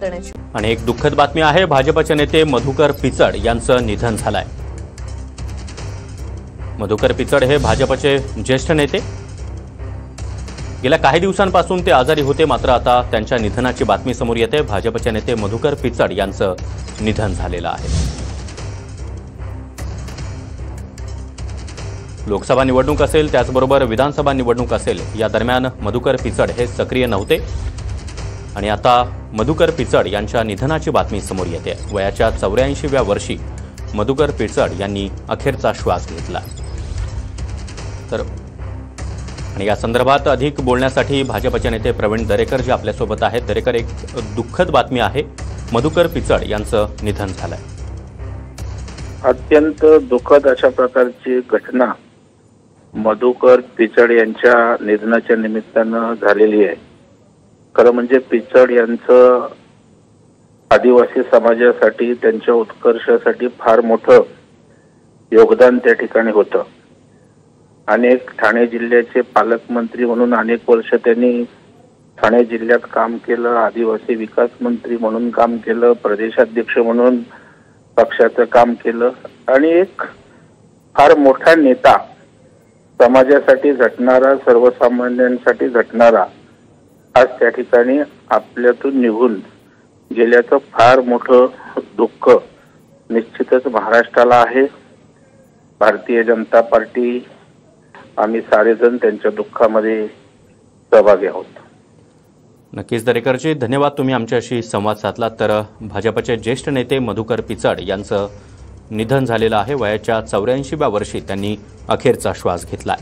करण्याची आणि एक दुःखद बातमी आहे, भाजपचे नेते मधुकर पिचड यांचं निधन झालंय। मधुकर पिचड हे भाजपचे ज्येष्ठ नेते। गेल्या काही दिवसांपासून ते आजारी होते, मात्र आता त्यांच्या निधनाची बातमी समोर येते। भाजपचे नेते मधुकर पिचड यांचं निधन झालेलं आहे। लोकसभा निवडणूक असेल, त्याचबरोबर विधानसभा निवडणूक असेल, या दरम्यान मधुकर पिचड हे सक्रिय नव्हते आणि आता मधुकर पिचड यांच्या निधनाची बातमी समोर येते। वयाच्या 84व्या वर्षी मधुकर पिचड यांनी अखेरचा श्वास घेतला। तर आणि या संदर्भात अधिक बोलण्यासाठी भाजपचे नेते प्रवीण दरेकर जे आपल्यासोबत आहेत। दरेकर, एक दुःखद बातमी आहे, मधुकर पिचड यांचं निधन झालंय। अत्यंत दुःखद अशा प्रकारची घटना मधुकर पिचड यांच्या निधनाच्या निमित्तानं झालेली आहे। खरं म्हणजे पिचड यांचं आदिवासी समाजासाठी, त्यांच्या उत्कर्षासाठी फार मोठं योगदान त्या ठिकाणी होतं। अनेक ठाणे जिल्ह्याचे पालकमंत्री म्हणून अनेक वर्ष त्यांनी ठाणे जिल्ह्यात काम केलं, आदिवासी विकास मंत्री म्हणून काम केलं, प्रदेशाध्यक्ष म्हणून पक्षाचं काम केलं आणि एक फार मोठा नेता, समाजासाठी झटणारा, सर्वसामान्यांसाठी झटणारा आज त्या ठिकाणी आपल्यातून निघून गेल्याचं फार मोठं दुःख निश्चितच महाराष्ट्राला आहे। भारतीय जनता पार्टी, आम्ही सारेजण त्यांच्या दुःखामध्ये सहभागी आहोत। नक्कीच दरेकरजी, धन्यवाद, तुम्ही आमच्याशी संवाद साधलात। तर भाजपचे ज्येष्ठ नेते मधुकर पिचड यांचं निधन झालेलं आहे। वयाच्या 84व्या वर्षी त्यांनी अखेरचा श्वास घेतला।